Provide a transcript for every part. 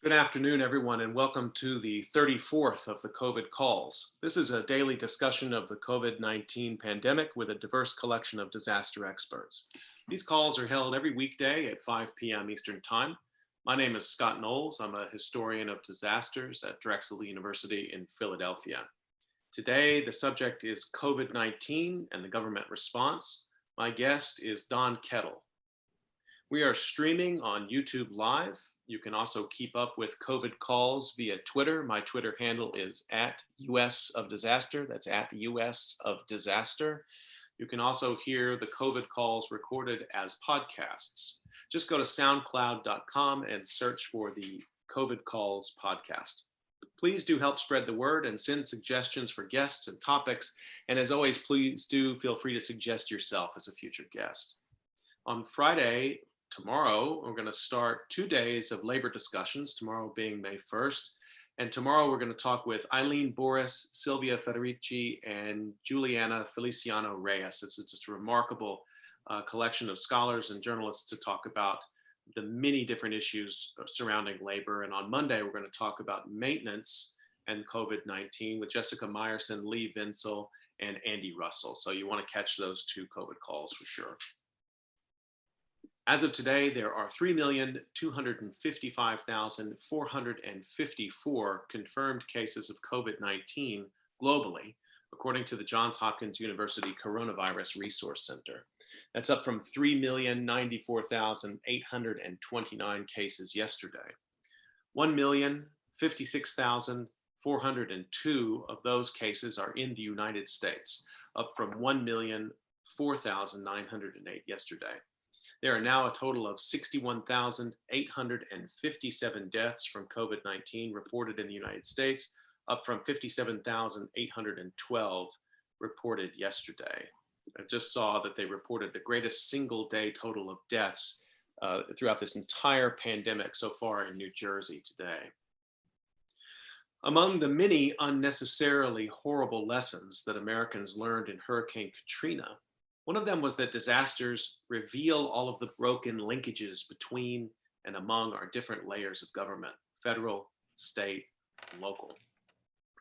Good afternoon, everyone, and welcome to the 34th of the COVID calls. This is a daily discussion of the COVID-19 pandemic with a diverse collection of disaster experts. These calls are held every weekday at 5 p.m. Eastern Time. My name is Scott Knowles. I'm a historian of disasters at Drexel University in Philadelphia. Today, the subject is COVID-19 and the government response. My guest is Don Kettl. We are streaming on YouTube Live. You can also keep up with COVID calls via Twitter. My Twitter handle is @US of Disaster. That's @US of Disaster. You can also hear the COVID calls recorded as podcasts. Just go to soundcloud.com and search for the COVID calls podcast. Please do help spread the word and send suggestions for guests and topics. And as always, please do feel free to suggest yourself as a future guest. On Friday, tomorrow, we're going to start 2 days of labor discussions, tomorrow being May 1st. And tomorrow we're going to talk with Eileen Boris, Silvia Federici, and Juliana Feliciano Reyes. It's just a remarkable collection of scholars and journalists to talk about the many different issues surrounding labor. And on Monday, we're going to talk about maintenance and COVID-19 with Jessica Meyerson, Lee Vinsel, and Andy Russell. So you want to catch those 2 COVID calls for sure. As of today, there are 3,255,454 confirmed cases of COVID-19 globally, according to the Johns Hopkins University Coronavirus Resource Center. That's up from 3,094,829 cases yesterday. 1,056,402 of those cases are in the United States, up from 1,004,908 yesterday. There are now a total of 61,857 deaths from COVID-19 reported in the United States, up from 57,812 reported yesterday. I just saw that they reported the greatest single day total of deaths throughout this entire pandemic so far in New Jersey today. Among the many unnecessarily horrible lessons that Americans learned in Hurricane Katrina, one of them was that disasters reveal all of the broken linkages between and among our different layers of government, federal, state, and local.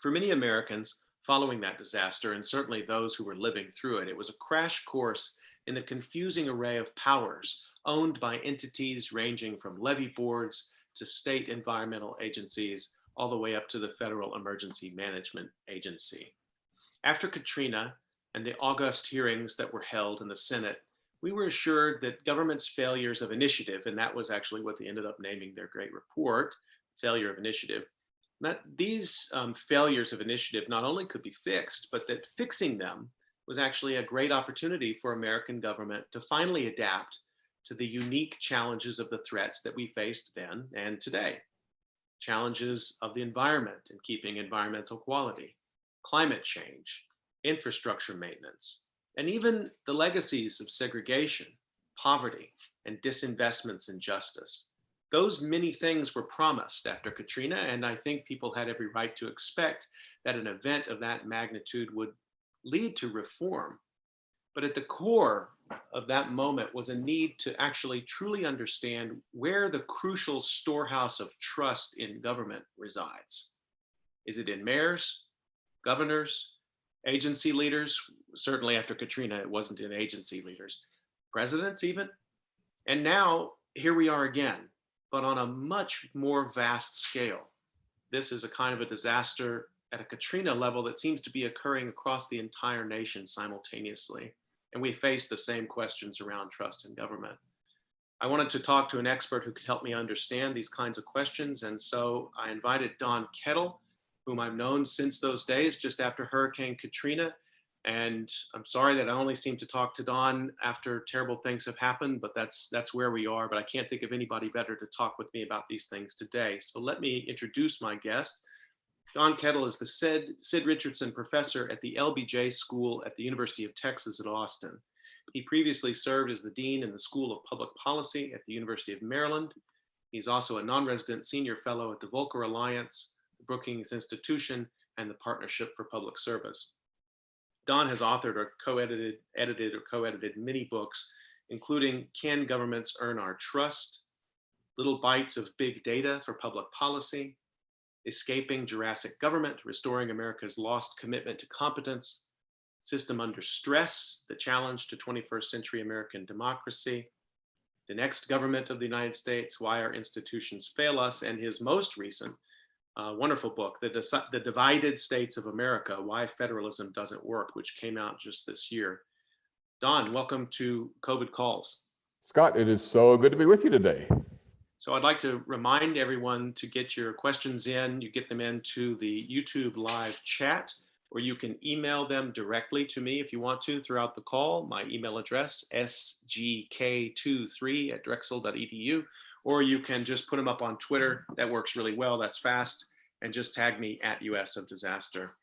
For many Americans following that disaster, and certainly those who were living through it, it was a crash course in the confusing array of powers owned by entities ranging from levee boards to state environmental agencies, all the way up to the Federal Emergency Management Agency. After Katrina, and the august hearings that were held in the Senate, we were assured that government's failures of initiative, and that was actually what they ended up naming their great report, failure of initiative, that these failures of initiative not only could be fixed, but that fixing them was actually a great opportunity for American government to finally adapt to the unique challenges of the threats that we faced then and today. Challenges of the environment and keeping environmental quality, climate change, infrastructure maintenance, and even the legacies of segregation, poverty, and disinvestments in justice. Those many things were promised after Katrina, and I think people had every right to expect that an event of that magnitude would lead to reform. But at the core of that moment was a need to actually truly understand where the crucial storehouse of trust in government resides. Is it in mayors, governors, agency leaders? Certainly after Katrina, it wasn't in agency leaders, presidents even. And now here we are again, but on a much more vast scale. This is a kind of a disaster at a Katrina level that seems to be occurring across the entire nation simultaneously. And we face the same questions around trust in government. I wanted to talk to an expert who could help me understand these kinds of questions. And so I invited Don Kettl, whom I've known since those days, just after Hurricane Katrina. And I'm sorry that I only seem to talk to Don after terrible things have happened, but that's where we are. But I can't think of anybody better to talk with me about these things today. So let me introduce my guest. Don Kettl is the Sid Richardson Professor at the LBJ School at the University of Texas at Austin. He previously served as the Dean in the School of Public Policy at the University of Maryland. He's also a non-resident senior fellow at the Volcker Alliance, the Brookings Institution, and the Partnership for Public Service. Don has authored or edited many books, including Can Governments Earn Our Trust?, Little Bites of Big Data for Public Policy, Escaping Jurassic Government, Restoring America's Lost Commitment to Competence, System Under Stress, The Challenge to 21st Century American Democracy, The Next Government of the United States, Why Our Institutions Fail Us, and his most recent wonderful book, The Divided States of America, Why Federalism Doesn't Work, which came out just this year. Don, welcome to COVID Calls. Scott, it is so good to be with you today. So I'd like to remind everyone to get your questions in. You get them into the YouTube live chat, or you can email them directly to me if you want to throughout the call. My email address, sgk23@drexel.edu, or you can just put them up on Twitter. That works really well. That's fast. And just tag me at US of Disaster.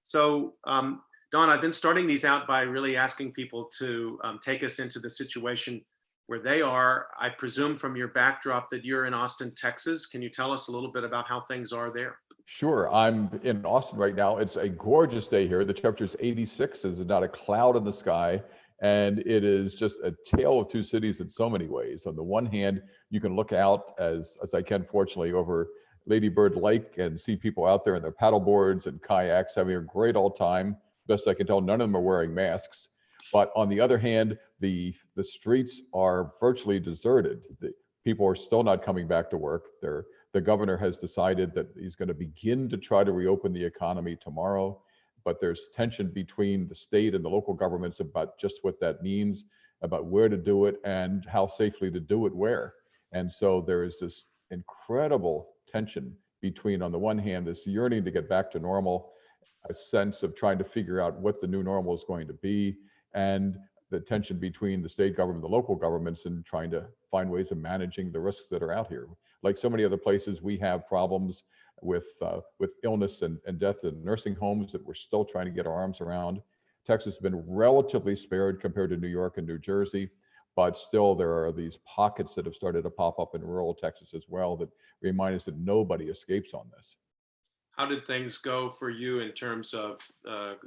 So Don, I've been starting these out by really asking people to take us into the situation where they are. I presume from your backdrop that you're in Austin, Texas. Can you tell us a little bit about how things are there? Sure. I'm in Austin right now. It's a gorgeous day here. The temperature's 86. There's not a cloud in the sky. And it is just a tale of two cities in so many ways. On the one hand, you can look out, as I can fortunately, over Lady Bird Lake and see people out there in their paddle boards and kayaks having a great old time. Best I can tell, none of them are wearing masks. But on the other hand, the streets are virtually deserted. The people are still not coming back to work. The governor has decided that he's going to begin to try to reopen the economy tomorrow. But there's tension between the state and the local governments about just what that means, about where to do it and how safely to do it where. And so there is this incredible tension between, on the one hand, this yearning to get back to normal, a sense of trying to figure out what the new normal is going to be, and the tension between the state government, the local governments, and trying to find ways of managing the risks that are out here. Like so many other places, we have problems with illness and death in nursing homes that we're still trying to get our arms around. Texas has been relatively spared compared to New York and New Jersey, but still there are these pockets that have started to pop up in rural Texas as well that remind us that nobody escapes on this. How did things go for you in terms of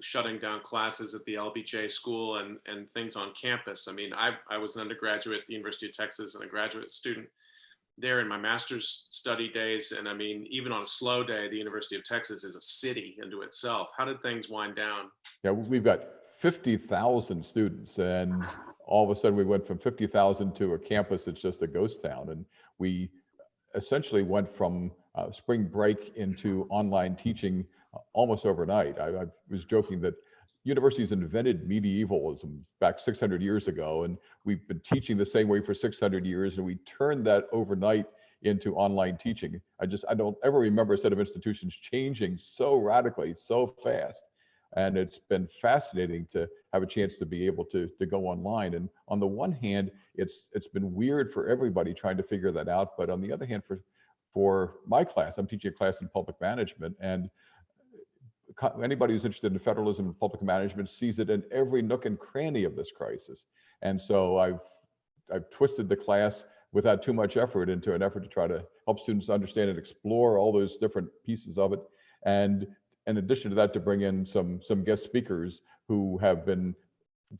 shutting down classes at the LBJ School and things on campus? I mean, I was an undergraduate at the University of Texas and a graduate student there in my master's study days. And I mean, even on a slow day, the University of Texas is a city unto itself. How did things wind down? Yeah, we've got 50,000 students, and all of a sudden we went from 50,000 to a campus that's just a ghost town. And we essentially went from spring break into online teaching almost overnight. I was joking that universities invented medievalism back 600 years ago, and we've been teaching the same way for 600 years, and we turned that overnight into online teaching. I don't ever remember a set of institutions changing so radically, so fast. And it's been fascinating to have a chance to be able to go online. And on the one hand, it's been weird for everybody trying to figure that out. But on the other hand, for my class, I'm teaching a class in public management, and anybody who's interested in federalism and public management sees it in every nook and cranny of this crisis. And so I've twisted the class without too much effort into an effort to try to help students understand and explore all those different pieces of it. And in addition to that, to bring in some guest speakers who have been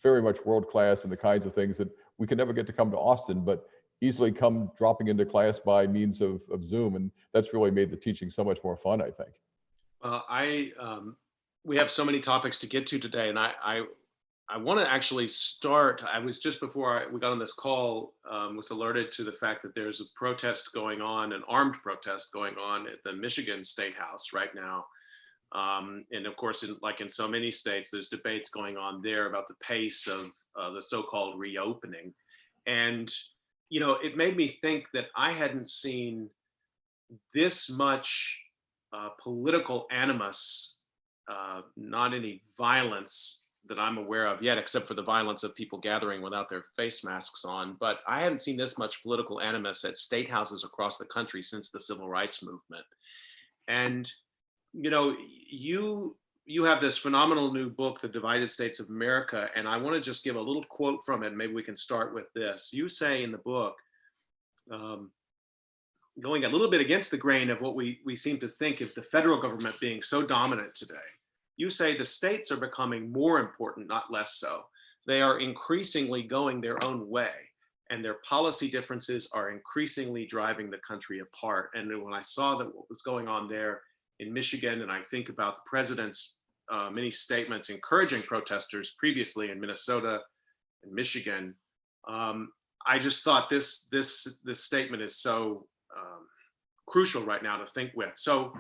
very much world-class in the kinds of things that we can never get to come to Austin, but easily come dropping into class by means of Zoom. And that's really made the teaching so much more fun, I think. We have so many topics to get to today, and I want to actually start. I was just before we got on this call, was alerted to the fact that there's a protest going on, an armed protest going on at the Michigan State House right now. And of course, like in so many states, there's debates going on there about the pace of the so-called reopening. And, you know, it made me think that I hadn't seen this much political animus, not any violence that I'm aware of yet, except for the violence of people gathering without their face masks on. But I haven't seen this much political animus at state houses across the country since the civil rights movement. And, you know, you have this phenomenal new book, The Divided States of America, and I want to just give a little quote from it. Maybe we can start with this. You say in the book, going a little bit against the grain of what we seem to think of the federal government being so dominant today. You say the states are becoming more important, not less so. They are increasingly going their own way. and their policy differences are increasingly driving the country apart. And when I saw that what was going on there in Michigan, and I think about the president's many statements encouraging protesters previously in Minnesota and Michigan, I just thought this statement is so crucial right now to think with. So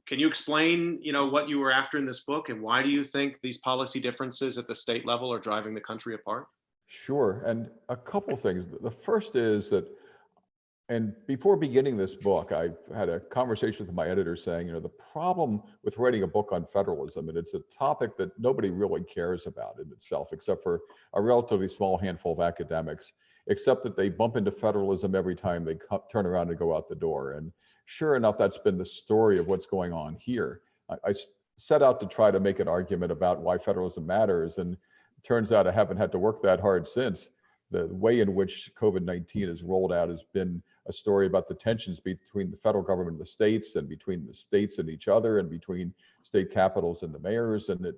can you explain, what you were after in this book, and why do you think these policy differences at the state level are driving the country apart? Sure. And a couple things. The first is that, and before beginning this book, I had a conversation with my editor saying, the problem with writing a book on federalism, and it's a topic that nobody really cares about in itself, except for a relatively small handful of academics, except that they bump into federalism every time they turn around and go out the door. And sure enough, that's been the story of what's going on here. I set out to try to make an argument about why federalism matters, and it turns out I haven't had to work that hard since. The way in which COVID-19 is rolled out has been a story about the tensions between the federal government and the states, and between the states and each other, and between state capitals and the mayors. And that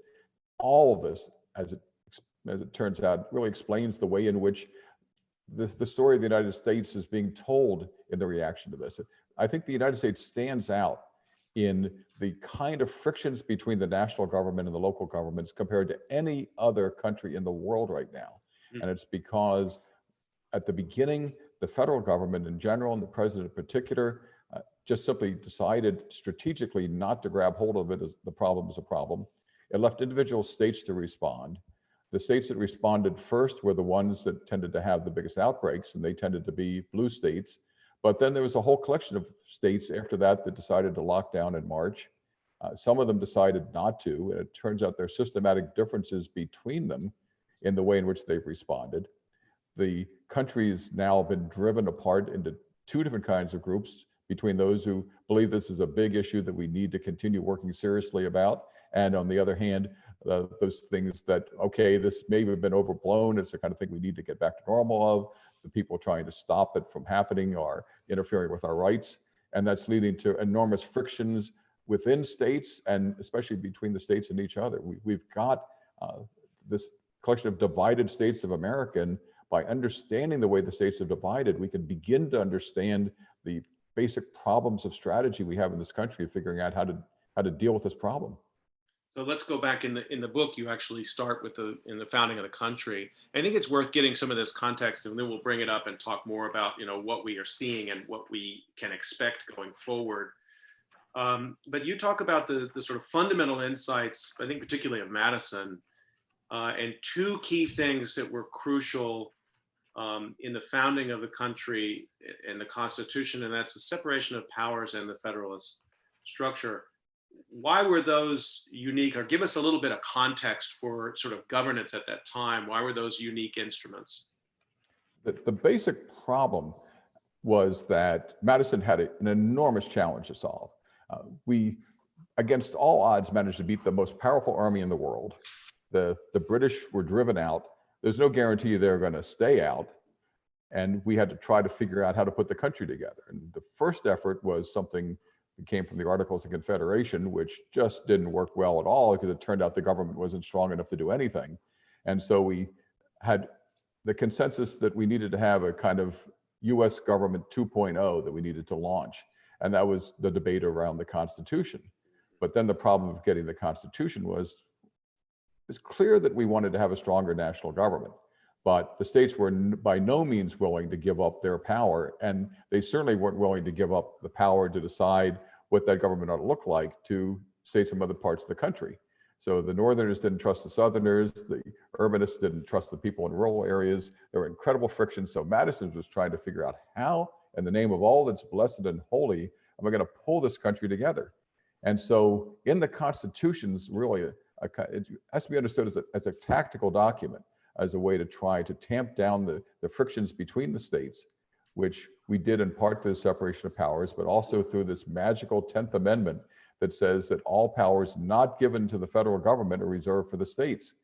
all of this, as it turns out, really explains the way in which the story of the United States is being told in the reaction to this. I think the United States stands out in the kind of frictions between the national government and the local governments compared to any other country in the world right now. And it's because at the beginning, the federal government in general, and the president in particular, just simply decided strategically not to grab hold of it as the problem is a problem. It left individual states to respond. The states that responded first were the ones that tended to have the biggest outbreaks, and they tended to be blue states. But then there was a whole collection of states after that that decided to lock down in March. Some of them decided not to, and it turns out there are systematic differences between them in the way in which they've responded. The country has now been driven apart into two different kinds of groups, between those who believe this is a big issue that we need to continue working seriously about, and on the other hand, those things that, okay, this may have been overblown, it's the kind of thing we need to get back to normal of. The people trying to stop it from happening are interfering with our rights, and that's leading to enormous frictions within states, and especially between the states and each other. We've got this collection of divided states of America, and by understanding the way the states are divided, we can begin to understand the basic problems of strategy we have in this country, figuring out how to deal with this problem. So let's go back in the book. You actually start with in the founding of the country. I think it's worth getting some of this context, and then we'll bring it up and talk more about what we are seeing and what we can expect going forward. But you talk about the sort of fundamental insights, I think particularly of Madison, and two key things that were crucial in the founding of the country and the Constitution, and that's the separation of powers and the Federalist structure. Why were those unique, or give us a little bit of context for sort of governance at that time? Why were those unique instruments? The basic problem was that Madison had an enormous challenge to solve. We, against all odds, managed to beat the most powerful army in the world. The British were driven out. There's no guarantee they're going to stay out. And we had to try to figure out how to put the country together. And the first effort was something that came from the Articles of Confederation, which just didn't work well at all, because it turned out the government wasn't strong enough to do anything. And so we had the consensus that we needed to have a kind of US government 2.0 that we needed to launch. And that was the debate around the Constitution. But then the problem of getting the Constitution was, it's clear that we wanted to have a stronger national government, but the states were by no means willing to give up their power, and they certainly weren't willing to give up the power to decide what that government ought to look like to states from other parts of the country. So the Northerners didn't trust the Southerners, the urbanists didn't trust the people in rural areas. There were incredible frictions. So Madison was trying to figure out how, in the name of all that's blessed and holy, am I going to pull this country together? And so in the Constitution's really, it has to be understood as a tactical document, as a way to try to tamp down the frictions between the states, which we did in part through the separation of powers, but also through this magical 10th Amendment that says that all powers not given to the federal government are reserved for the states.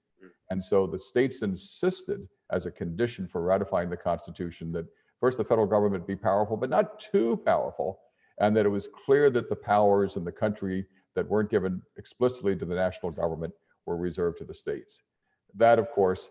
And so the states insisted, as a condition for ratifying the Constitution, that first the federal government be powerful, but not too powerful, and that it was clear that the powers in the country that weren't given explicitly to the national government were reserved to the states. That, of course,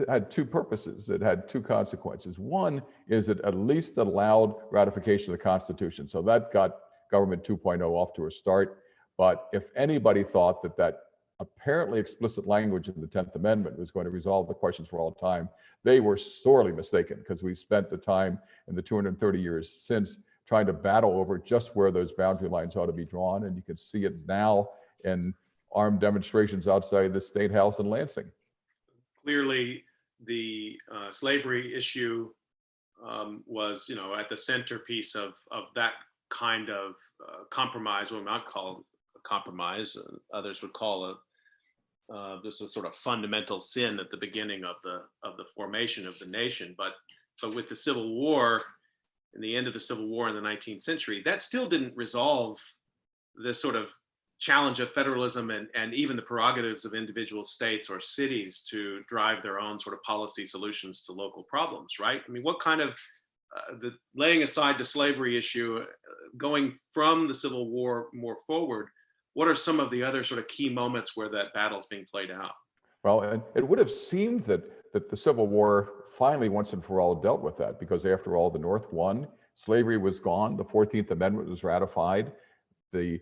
had two purposes. It had two consequences. One is it at least allowed ratification of the Constitution. So that got government 2.0 off to a start. But if anybody thought that that apparently explicit language in the 10th Amendment was going to resolve the questions for all time, they were sorely mistaken, because we spent the time in the 230 years since trying to battle over just where those boundary lines ought to be drawn. And you can see it now in armed demonstrations outside the State House in Lansing. Clearly, the slavery issue was, at the centerpiece of that kind of compromise. What we might call a compromise, others would call this a sort of fundamental sin at the beginning of the formation of the nation. But with the Civil War and the end of the Civil War in the 19th century, that still didn't resolve this sort of challenge of federalism and even the prerogatives of individual states or cities to drive their own sort of policy solutions to local problems, right? I mean, what kind of, laying aside the slavery issue, going from the Civil War more forward, what are some of the other sort of key moments where that battle's being played out? Well, and it would have seemed that the Civil War finally once and for all dealt with that, because after all, the North won, slavery was gone, the 14th Amendment was ratified, the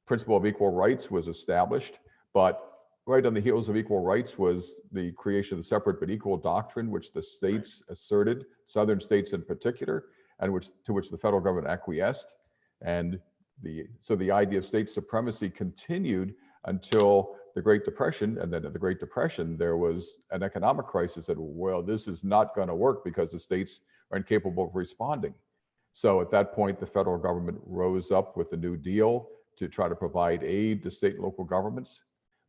principle of equal rights was established, but right on the heels of equal rights was the creation of the separate but equal doctrine, which the states asserted, southern states in particular, and to which the federal government acquiesced. And so the idea of state supremacy continued until the Great Depression. And then in the Great Depression, there was an economic crisis that, well, this is not going to work because the states are incapable of responding. So at that point, the federal government rose up with the New Deal to try to provide aid to state and local governments.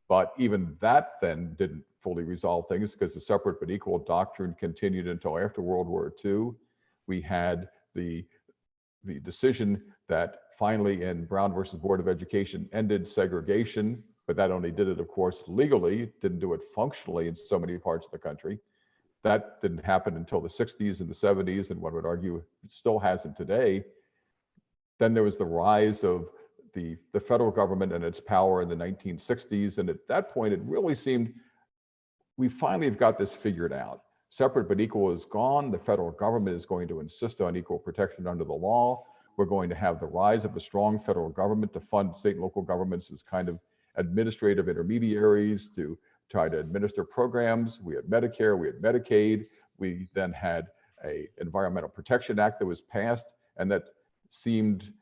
But even that then didn't fully resolve things, because the separate but equal doctrine continued until after World War II. We had the decision that finally in Brown versus Board of Education ended segregation, but that only did it, of course, legally. It didn't do it functionally in so many parts of the country. That didn't happen until the 60s and the 70s, and one would argue it still hasn't today. Then there was the rise of the federal government and its power in the 1960s. And at that point, it really seemed we finally have got this figured out. Separate but equal is gone. The federal government is going to insist on equal protection under the law. We're going to have the rise of a strong federal government to fund state and local governments as kind of administrative intermediaries to try to administer programs. We had Medicare, we had Medicaid. We then had an Environmental Protection Act that was passed, and that seemed,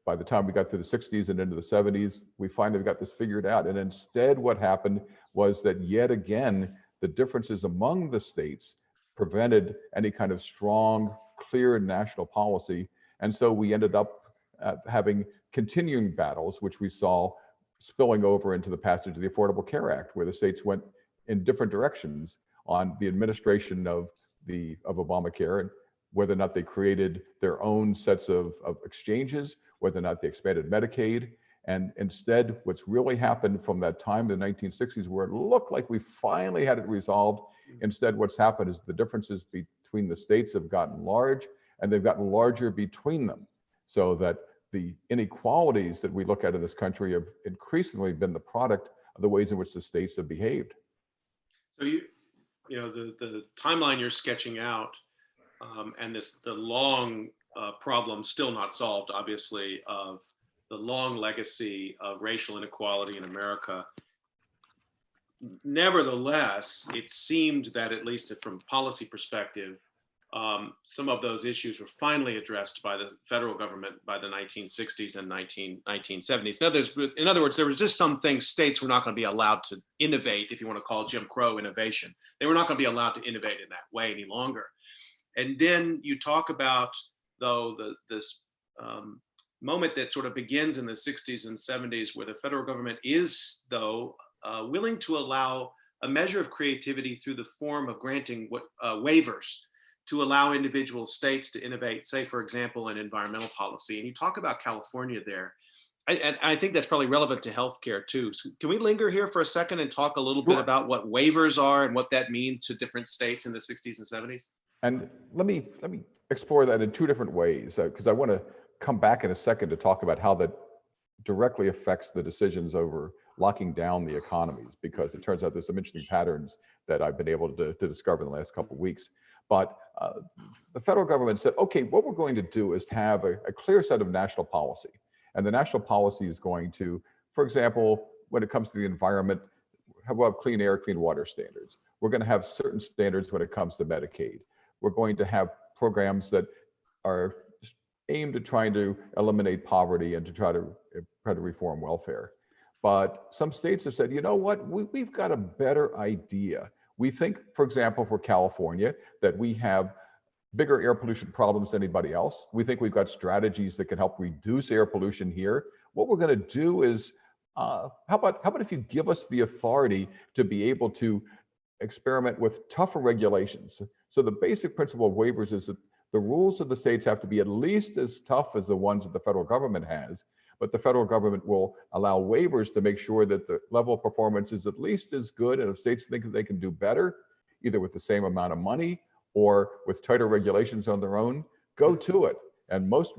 by the time we got to the 60s and into the 70s, we finally got this figured out. And instead, what happened was that yet again, the differences among the states prevented any kind of strong, clear national policy. And so we ended up having continuing battles, which we saw spilling over into the passage of the Affordable Care Act, where the states went in different directions on the administration of Obamacare, and whether or not they created their own sets of exchanges, whether or not they expanded Medicaid. And instead, what's really happened from that time in the 1960s, where it looked like we finally had it resolved, instead what's happened is the differences between the states have gotten large, and they've gotten larger between them, so that the inequalities that we look at in this country have increasingly been the product of the ways in which the states have behaved. So the timeline you're sketching out, and the long problem still not solved, obviously, of the long legacy of racial inequality in America. Nevertheless, it seemed that, at least from a policy perspective, some of those issues were finally addressed by the federal government by the 1960s and 1970s. In other words, there was just some things states were not going to be allowed to innovate, if you want to call Jim Crow innovation. They were not going to be allowed to innovate in that way any longer. And then you talk about, though, this moment that sort of begins in the 60s and 70s, where the federal government is, though, willing to allow a measure of creativity through the form of granting waivers to allow individual states to innovate, say, for example, in environmental policy. And you talk about California there. I think that's probably relevant to healthcare too. So can we linger here for a second and talk a little bit about what waivers are and what that means to different states in the 60s and 70s? And let me explore that in two different ways, because I want to come back in a second to talk about how that directly affects the decisions over locking down the economies, because it turns out there's some interesting patterns that I've been able to discover in the last couple of weeks. But the federal government said, okay, what we're going to do is to have a clear set of national policy. And the national policy is going to, for example, when it comes to the environment, we'll have clean air, clean water standards. We're going to have certain standards when it comes to Medicaid. We're going to have programs that are aimed at trying to eliminate poverty and to try to reform welfare. But some states have said, you know what, we've got a better idea. We think, for example, for California, that we have bigger air pollution problems than anybody else. We think we've got strategies that can help reduce air pollution here. What we're going to do is, how about if you give us the authority to be able to experiment with tougher regulations? So the basic principle of waivers is that the rules of the states have to be at least as tough as the ones that the federal government has, but the federal government will allow waivers to make sure that the level of performance is at least as good. And if states think that they can do better, either with the same amount of money or with tighter regulations on their own, go to it. And most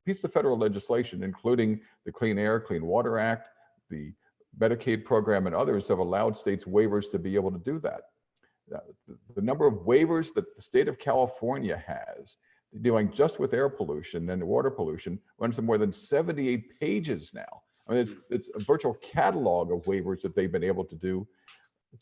pieces of federal legislation, including the Clean Air, Clean Water Act, the Medicaid program, and others, have allowed states waivers to be able to do that. The number of waivers that the state of California has dealing just with air pollution and water pollution runs to more than 78 pages now. I mean, it's a virtual catalog of waivers that they've been able to do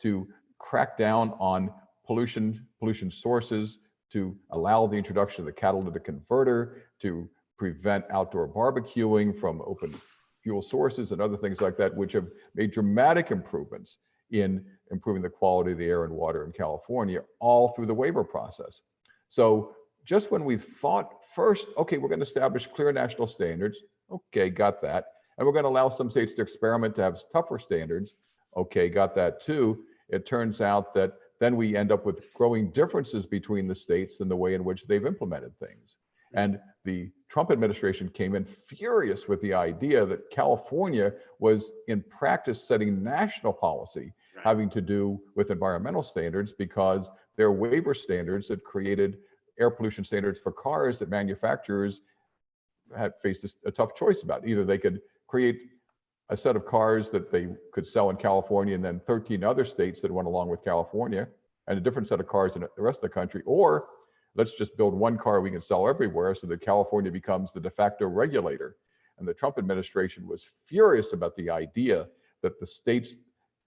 to crack down on pollution sources, to allow the introduction of the catalytic converter, to prevent outdoor barbecuing from open fuel sources and other things like that, which have made dramatic improvements in improving the quality of the air and water in California, all through the waiver process. So just when we thought first, okay, we're going to establish clear national standards, okay, got that. And we're going to allow some states to experiment to have tougher standards, okay, got that too. It turns out that then we end up with growing differences between the states in the way in which they've implemented things. And the Trump administration came in furious with the idea that California was in practice setting national policy having to do with environmental standards, because their waiver standards that created air pollution standards for cars that manufacturers had faced a tough choice about. Either they could create a set of cars that they could sell in California and then 13 other states that went along with California, and a different set of cars in the rest of the country, or let's just build one car we can sell everywhere so that California becomes the de facto regulator. And the Trump administration was furious about the idea that the states,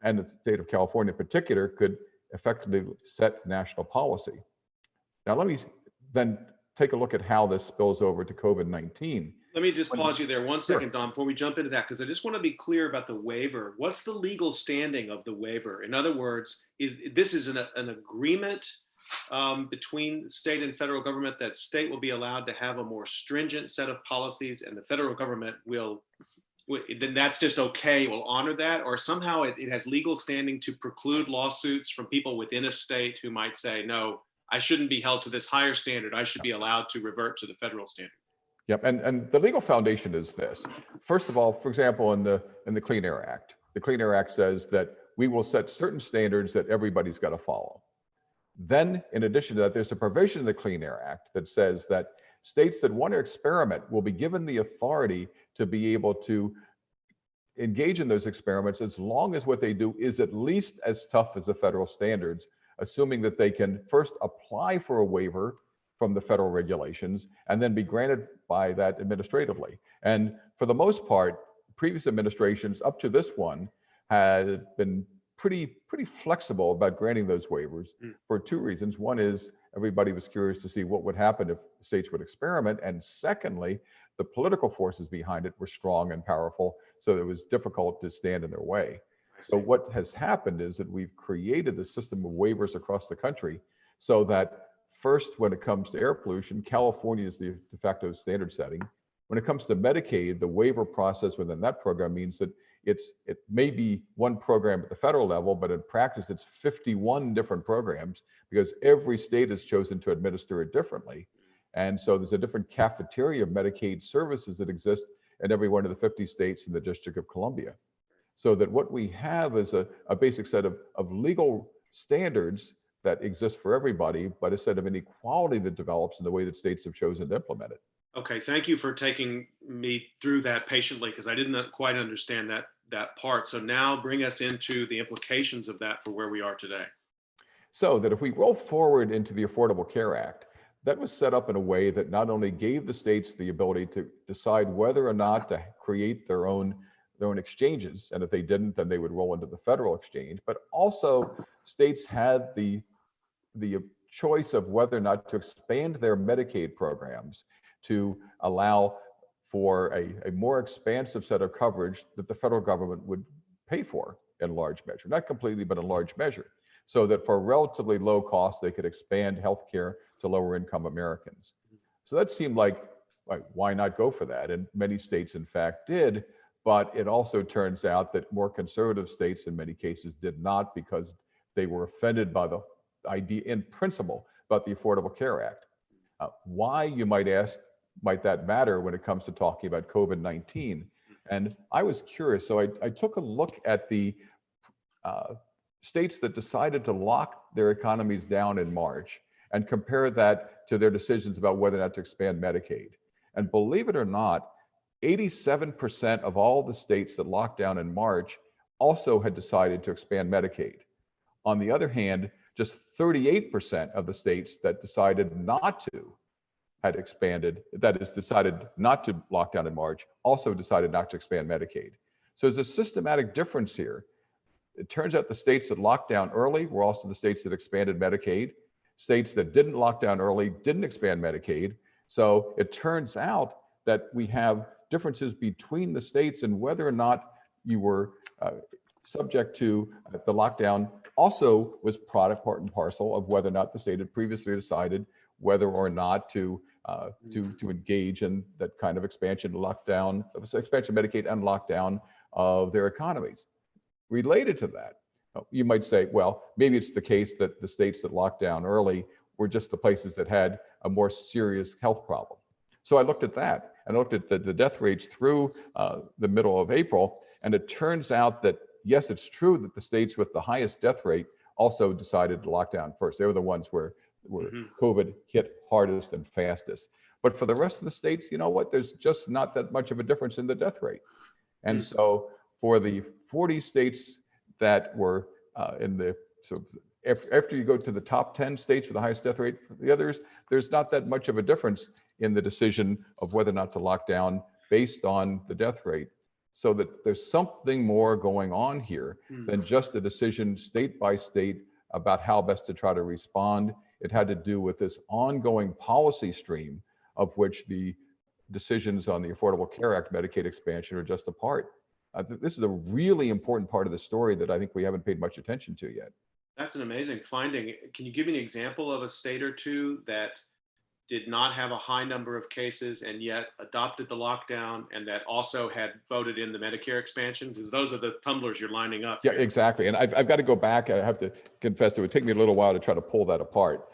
and the state of California in particular, could effectively set national policy. Now, let me then take a look at how this spills over to COVID-19. Let me just pause you there one second, Don, before we jump into that, because I just want to be clear about the waiver. What's the legal standing of the waiver? In other words, is an agreement between the state and federal government that state will be allowed to have a more stringent set of policies, and the federal government will, then that's just okay, will honor that? Or somehow it has legal standing to preclude lawsuits from people within a state who might say, no, I shouldn't be held to this higher standard. I should be allowed to revert to the federal standard. Yep, and the legal foundation is this. First of all, for example, in the Clean Air Act, the Clean Air Act says that we will set certain standards that everybody's got to follow. Then, in addition to that, there's a provision in the Clean Air Act that says that states that want to experiment will be given the authority to be able to engage in those experiments as long as what they do is at least as tough as the federal standards, assuming that they can first apply for a waiver from the federal regulations and then be granted by that administratively. And for the most part, previous administrations up to this one had been pretty flexible about granting those waivers for two reasons. One is everybody was curious to see what would happen if states would experiment. And secondly, the political forces behind it were strong and powerful, so it was difficult to stand in their way. So what has happened is that we've created a system of waivers across the country so that first, when it comes to air pollution, California is the de facto standard setting. When it comes to Medicaid, the waiver process within that program means that it may be one program at the federal level, but in practice, it's 51 different programs because every state has chosen to administer it differently. And so there's a different cafeteria of Medicaid services that exist in every one of the 50 states in the District of Columbia. So that what we have is a basic set of legal standards that exist for everybody, but a set of inequality that develops in the way that states have chosen to implement it. Okay, thank you for taking me through that patiently, because I didn't quite understand that part. So now bring us into the implications of that for where we are today. So that if we roll forward into the Affordable Care Act, that was set up in a way that not only gave the states the ability to decide whether or not to create their own exchanges, and if they didn't, then they would roll into the federal exchange, but also states had the choice of whether or not to expand their Medicaid programs to allow for a more expansive set of coverage that the federal government would pay for in large measure, not completely, but in large measure, so that for relatively low cost, they could expand healthcare to lower income Americans. So that seemed like why not go for that? And many states, in fact, did, but it also turns out that more conservative states in many cases did not, because they were offended by the idea in principle about the Affordable Care Act. Why, you might ask, might that matter when it comes to talking about COVID-19? And I was curious, so I took a look at the states that decided to lock their economies down in March and compare that to their decisions about whether or not to expand Medicaid. And believe it or not, 87% of all the states that locked down in March also had decided to expand Medicaid. On the other hand, just 38% of the states that decided not to had expanded, that is, decided not to lock down in March, also decided not to expand Medicaid. So there's a systematic difference here. It turns out the states that locked down early were also the states that expanded Medicaid. States that didn't lock down early didn't expand Medicaid. So it turns out that we have differences between the states, and whether or not you were subject to the lockdown also was part and parcel of whether or not the state had previously decided whether or not to engage in that kind of expansion of Medicaid and lockdown of their economies. Related to that, you might say, well, maybe it's the case that the states that locked down early were just the places that had a more serious health problem. So I looked at that and looked at the death rates through the middle of April, and it turns out that, yes, it's true that the states with the highest death rate also decided to lock down first. They were the ones where COVID hit hardest and fastest. But for the rest of the states, you know what? There's just not that much of a difference in the death rate. And so for the 40 states that were after you go to the top 10 states with the highest death rate, for the others, there's not that much of a difference in the decision of whether or not to lock down based on the death rate. So that there's something more going on here than just a decision state by state about how best to try to respond. It had to do with this ongoing policy stream of which the decisions on the Affordable Care Act Medicaid expansion are just a part. This is a really important part of the story that I think we haven't paid much attention to yet. That's an amazing finding. Can you give me an example of a state or two that did not have a high number of cases and yet adopted the lockdown, and that also had voted in the Medicare expansion? Because those are the tumblers you're lining up. Yeah, here. exactly. And I've got to go back. I have to confess, it would take me a little while to try to pull that apart.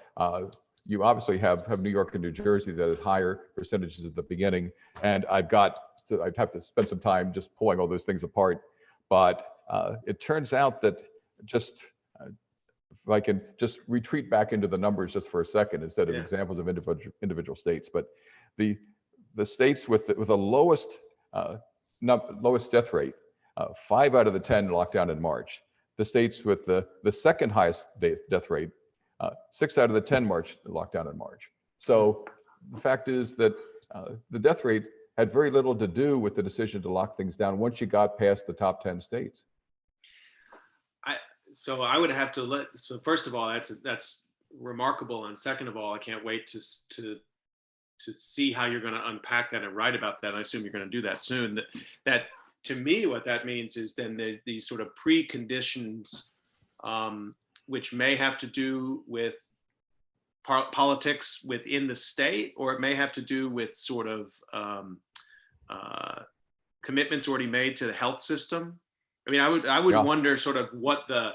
You obviously have New York and New Jersey that had higher percentages at the beginning. And I'd have to spend some time just pulling all those things apart. But it turns out that if I can just retreat back into the numbers just for a second instead of examples of individual states, but the states with the lowest death rate, 5 out of the 10 locked down in March. The states with the second highest death rate, 6 out of the 10 locked down in March. So the fact is that the death rate had very little to do with the decision to lock things down once you got past the top 10 states. So I would have to so first of all, that's remarkable. And second of all, I can't wait to see how you're going to unpack that and write about that. I assume you're going to do that soon. That to me, what that means is then these sort of preconditions, which may have to do with politics within the state, or it may have to do with sort of commitments already made to the health system. I mean, I would wonder sort of what the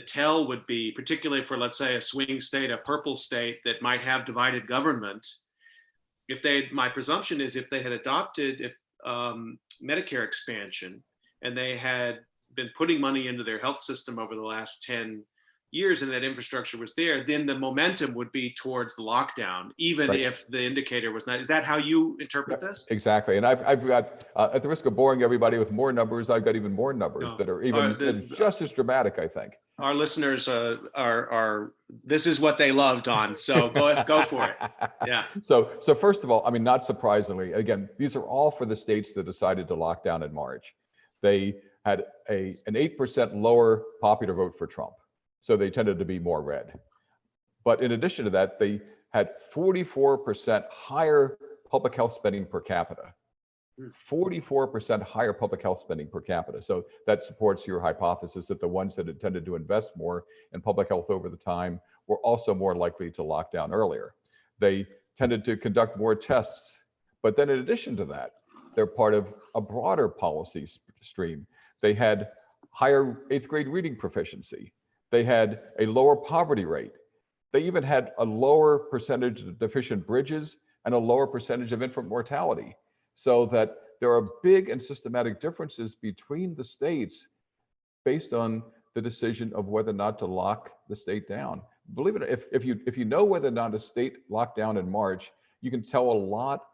tell would be, particularly for, let's say, a swing state, a purple state that might have divided government. My presumption is if they had adopted Medicare expansion and they had been putting money into their health system over the last 10 years and that infrastructure was there, then the momentum would be towards the lockdown, even Right. if the indicator was not. Is that how you interpret this? Exactly. And I've got, at the risk of boring everybody with more numbers, I've got even more numbers No. that are even that are just as dramatic, I think. Our listeners are this is what they love, Don. So go for it. Yeah. So first of all, I mean, not surprisingly, again, these are all for the states that decided to lock down in March. They had an 8% lower popular vote for Trump, so they tended to be more red. But in addition to that, they had 44% higher public health spending per capita. 44% higher public health spending per capita. So that supports your hypothesis that the ones that intended to invest more in public health over the time were also more likely to lock down earlier. They tended to conduct more tests. But then in addition to that, they're part of a broader policy stream. They had higher 8th grade reading proficiency. They had a lower poverty rate. They even had a lower percentage of deficient bridges and a lower percentage of infant mortality. So that there are big and systematic differences between the states based on the decision of whether or not to lock the state down. Believe it or not, if you know whether or not a state locked down in March, you can tell a lot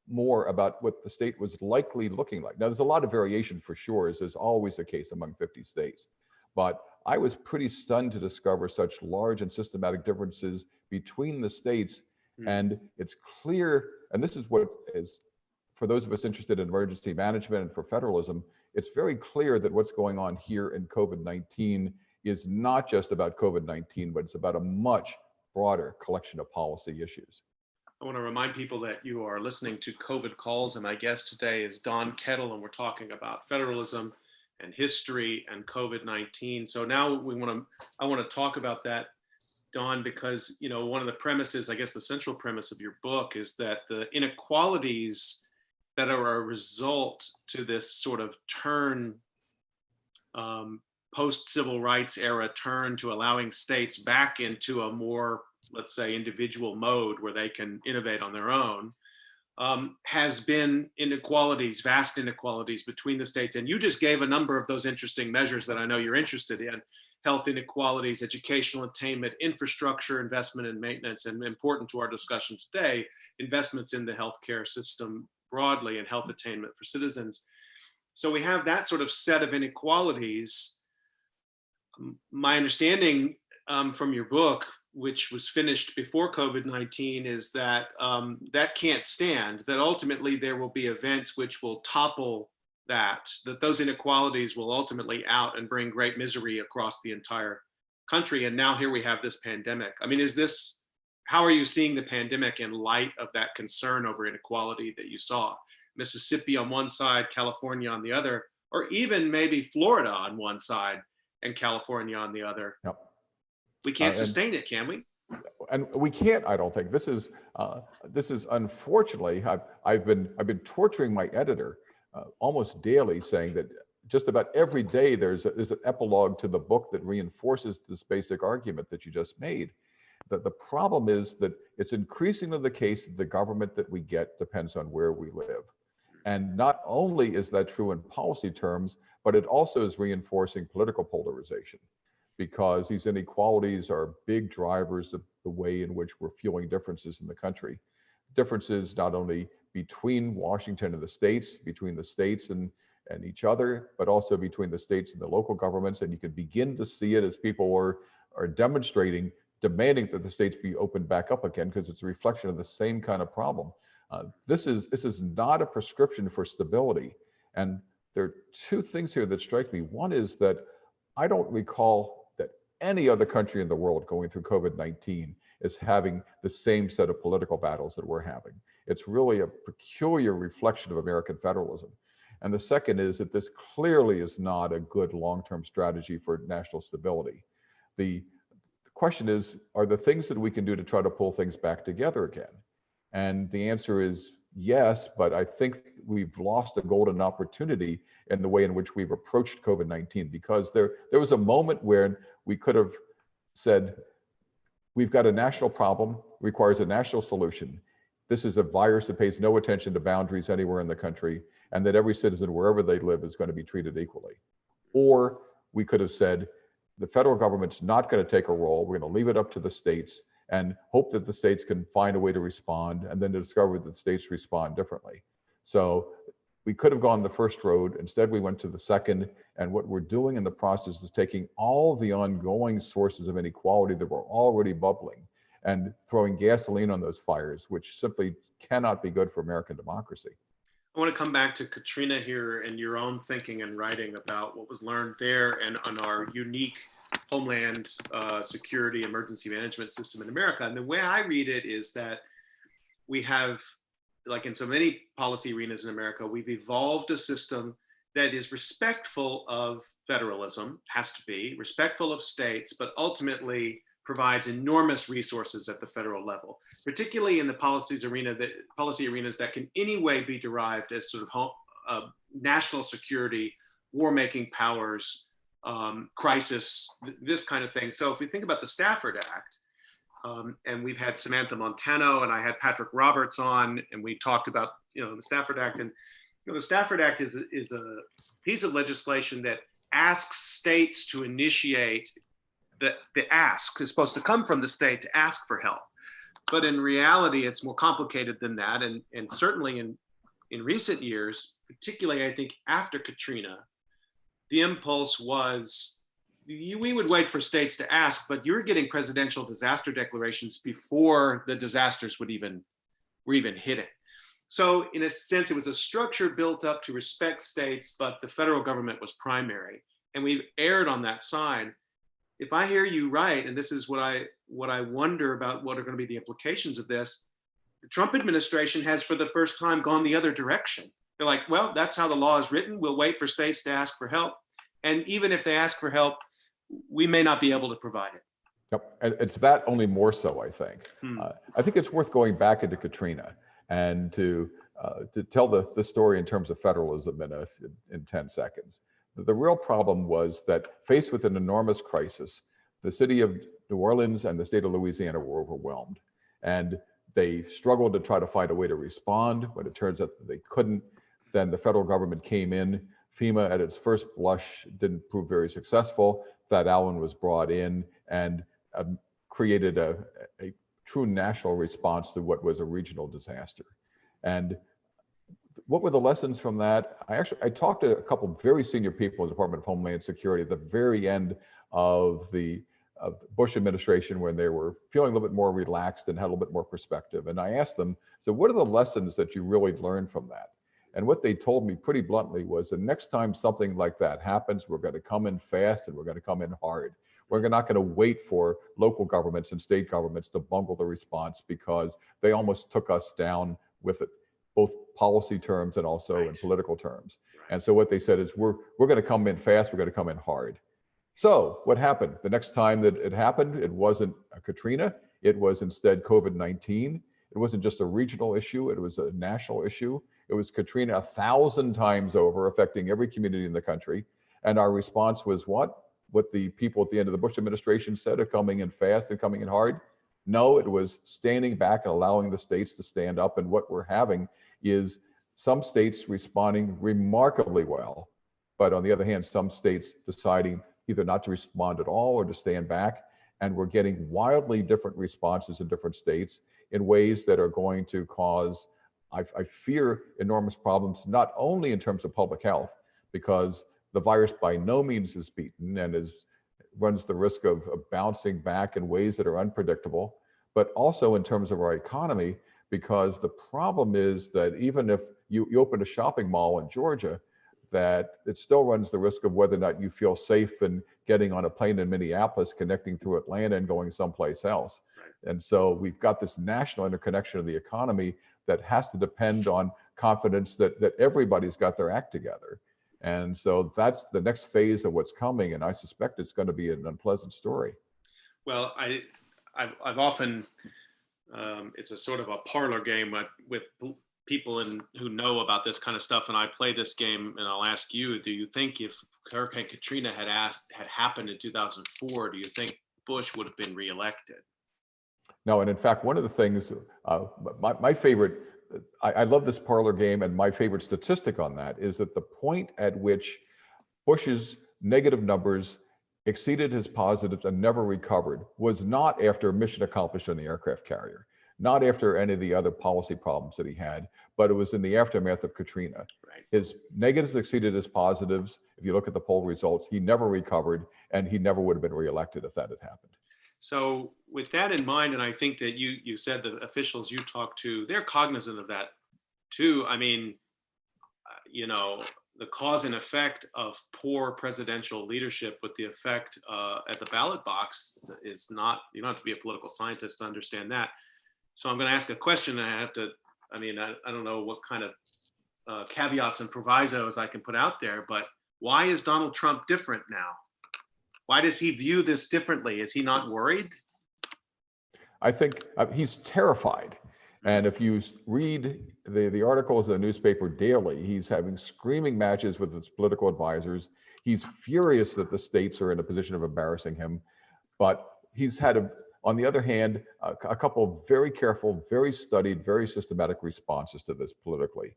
more about what the state was likely looking like. Now, there's a lot of variation for sure, as is always the case among 50 states. But I was pretty stunned to discover such large and systematic differences between the states. And it's clear, and this is what is, for those of us interested in emergency management and for federalism, it's very clear that what's going on here in COVID-19 is not just about COVID-19, but it's about a much broader collection of policy issues. I want to remind people that you are listening to COVID Calls, and my guest today is Don Kettl, and we're talking about federalism and history and COVID-19. So now I want to talk about that, Don, because one of the premises, I guess the central premise of your book, is that the inequalities that are a result to this sort of turn, post-civil rights era turn to allowing states back into a more, let's say, individual mode where they can innovate on their own, has been inequalities, vast inequalities between the states. And you just gave a number of those interesting measures that I know you're interested in: health inequalities, educational attainment, infrastructure, investment and maintenance, and important to our discussion today, investments in the healthcare system broadly and health attainment for citizens. So we have that sort of set of inequalities. My understanding from your book, which was finished before COVID-19, is that that can't stand, that ultimately there will be events which will topple that those inequalities will ultimately out and bring great misery across the entire country. And now here we have this pandemic. I mean, how are you seeing the pandemic in light of that concern over inequality that you saw? Mississippi on one side, California on the other, or even maybe Florida on one side and California on the other. Yep. We can't sustain it, can we? And we can't, I don't think. This is unfortunately, I've been torturing my editor almost daily, saying that just about every day there's an epilogue to the book that reinforces this basic argument that you just made. That the problem is that it's increasingly the case that the government that we get depends on where we live. And not only is that true in policy terms, but it also is reinforcing political polarization, because these inequalities are big drivers of the way in which we're fueling differences in the country. Differences not only between Washington and the states, between the states and each other, but also between the states and the local governments. And you can begin to see it as people are demonstrating, demanding that the states be opened back up again, because it's a reflection of the same kind of problem. This is not a prescription for stability. And there are two things here that strike me. One is that I don't recall that any other country in the world going through COVID-19 is having the same set of political battles that we're having. It's really a peculiar reflection of American federalism. And the second is that this clearly is not a good long-term strategy for national stability. The question is, are there things that we can do to try to pull things back together again? And the answer is yes, but I think we've lost a golden opportunity in the way in which we've approached COVID-19, because there was a moment where we could have said, we've got a national problem, requires a national solution. This is a virus that pays no attention to boundaries anywhere in the country, and that every citizen, wherever they live, is going to be treated equally. Or we could have said, the federal government's not going to take a role. We're going to leave it up to the states and hope that the states can find a way to respond, and then to discover that the states respond differently. So we could have gone the first road. Instead, we went to the second. And what we're doing in the process is taking all the ongoing sources of inequality that were already bubbling and throwing gasoline on those fires, which simply cannot be good for American democracy. I want to come back to Katrina here and your own thinking and writing about what was learned there and on our unique Homeland security emergency management system in America. And the way I read it is that we have, like in so many policy arenas in America, we've evolved a system that is respectful of federalism, has to be respectful of states, but ultimately provides enormous resources at the federal level, particularly in the policy arenas that can anyway be derived as sort of national security, war-making powers, crisis, this kind of thing. So if we think about the Stafford Act, and we've had Samantha Montano and I had Patrick Roberts on, and we talked about the Stafford Act, and the Stafford Act is a piece of legislation that asks states to initiate the ask is supposed to come from the state to ask for help. But in reality, it's more complicated than that. And certainly in recent years, particularly I think after Katrina, the impulse was we would wait for states to ask, but you're getting presidential disaster declarations before the disasters were even hitting. So in a sense, it was a structure built up to respect states, but the federal government was primary. And we've erred on that side. If I hear you right, and this is what I wonder about what are going to be the implications of this, the Trump administration has for the first time gone the other direction. They're like, well, that's how the law is written. We'll wait for states to ask for help. And even if they ask for help, we may not be able to provide it. Yep, and it's that only more so, I think. I think it's worth going back into Katrina and to tell the story in terms of federalism in 10 seconds. The real problem was that faced with an enormous crisis, the city of New Orleans and the state of Louisiana were overwhelmed. And they struggled to try to find a way to respond. When it turns out that they couldn't, then the federal government came in. FEMA at its first blush didn't prove very successful. Thad Allen was brought in and created a true national response to what was a regional disaster. And what were the lessons from that? I talked to a couple of very senior people in the Department of Homeland Security at the very end of the Bush administration, when they were feeling a little bit more relaxed and had a little bit more perspective. And I asked them, so what are the lessons that you really learned from that? And what they told me pretty bluntly was the next time something like that happens, we're going to come in fast and we're going to come in hard. We're not going to wait for local governments and state governments to bungle the response, because they almost took us down with it, both policy terms and also in political terms. And so what they said is, we're going to come in fast, we're going to come in hard. So what happened? The next time that it happened, it wasn't a Katrina, it was instead COVID-19. It wasn't just a regional issue, it was a national issue. It was Katrina 1,000 times over, affecting every community in the country. And our response was what? What the people at the end of the Bush administration said of coming in fast and coming in hard? No, it was standing back and allowing the states to stand up. And what we're having is some states responding remarkably well, but on the other hand, some states deciding either not to respond at all or to stand back. And we're getting wildly different responses in different states in ways that are going to cause, I fear, enormous problems, not only in terms of public health, because the virus by no means is beaten and runs the risk of bouncing back in ways that are unpredictable, but also in terms of our economy, because the problem is that even if you open a shopping mall in Georgia, that it still runs the risk of whether or not you feel safe in getting on a plane in Minneapolis, connecting through Atlanta and going someplace else. And so we've got this national interconnection of the economy that has to depend on confidence that everybody's got their act together. And so that's the next phase of what's coming. And I suspect it's going to be an unpleasant story. Well, I've often, it's a sort of a parlor game with people who know about this kind of stuff. And I play this game, and I'll ask you, do you think if Hurricane Katrina had happened in 2004, do you think Bush would have been reelected? No, and in fact, one of the things, my favorite, I love this parlor game, and my favorite statistic on that is that the point at which Bush's negative numbers exceeded his positives and never recovered was not after mission accomplished on the aircraft carrier, not after any of the other policy problems that he had, but it was in the aftermath of Katrina. Right. His negatives exceeded his positives. If you look at the poll results, he never recovered, and he never would have been reelected if that had happened. So with that in mind, and I think that you said the officials you talked to, they're cognizant of that too. I mean, the cause and effect of poor presidential leadership with the effect at the ballot box is not, you don't have to be a political scientist to understand that. So I'm going to ask a question, and I don't know what kind of caveats and provisos I can put out there, but why is Donald Trump different now? Why does he view this differently? Is he not worried? I think he's terrified. And if you read the articles in the newspaper daily, he's having screaming matches with his political advisors. He's furious that the states are in a position of embarrassing him. But he's had, on the other hand, a couple of very careful, very studied, very systematic responses to this politically.